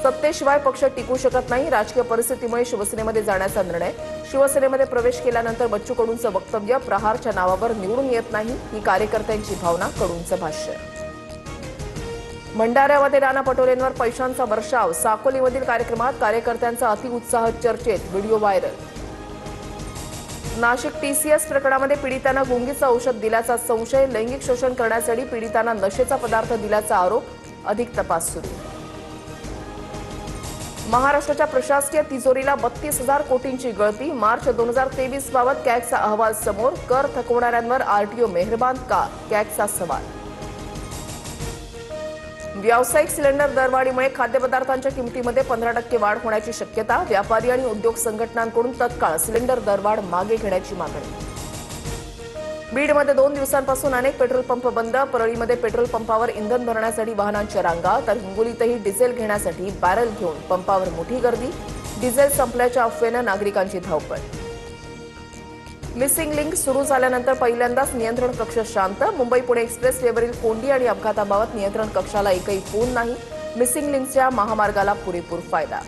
सत्तेशिवाय पक्ष टिकू शकत नाही. राजकीय परिस्थितीमुळे शिवसेनेमध्ये जाण्याचा निर्णय. शिवसेनेमध्ये प्रवेश केल्यानंतर बच्चू कडूंचं वक्तव्य प्रहारच्या नावावर निवडून येत नाही ही कार्यकर्त्यांची भावना. कडूंचं भाष्य. भंडाऱ्यामध्ये नाना पटोलेंवर पैशांचा वर्षाव. साकोलीमधील कार्यक्रमात कार्यकर्त्यांचा अतिउत्साह चर्चेत. Video viral. नाशिक टीसीएस प्रकरणामध्ये पीडितांना गुंगीचं औषध दिल्याचा संशय. लैंगिक शोषण करण्यासाठी पीडितांना नशेचा पदार्थ दिल्याचा आरोप. अधिक तपास सुरू. महाराष्ट्राच्या प्रशासकीय तिजोरीला 32,000 कोटींची गळती. मार्च 2023 बाबत कॅगचा अहवाल समोर. कर थकवणाऱ्यांवर आरटीओ मेहरबान का? कॅगचा सवाल. व्यावसायिक सिलेंडर दरवाढीमुळे खाद्यपदार्थांच्या किमतीमध्ये 15% वाढ होण्याची शक्यता. व्यापारी आणि उद्योग संघटनांकडून तत्काळ सिलेंडर दरवाढ मागे घेण्याची मागणी. बीडमध्ये 2 दिवसांपासून अनेक पेट्रोल पंप बंद. परळीमध्ये पेट्रोल पंपावर इंधन भरण्यासाठी वाहनांच्या रांगा. तर हिंगोलीतही डिझेल घेण्यासाठी बॅरल घेऊन पंपावर मोठी गर्दी. डिझेल संपल्याच्या अफवेनं नागरिकांची धावपळ. मिसिंग लिंक सुरू झाल्यानंतर पहिल्यांदाच नियंत्रण कक्ष शांत. मुंबई पुणे एक्सप्रेसवेवरील कोंडी आणि अपघाताबाबत नियंत्रण कक्षाला एकही फोन नाही. मिसिंग लिंकच्या महामार्गाला पुरेपूर फायदा.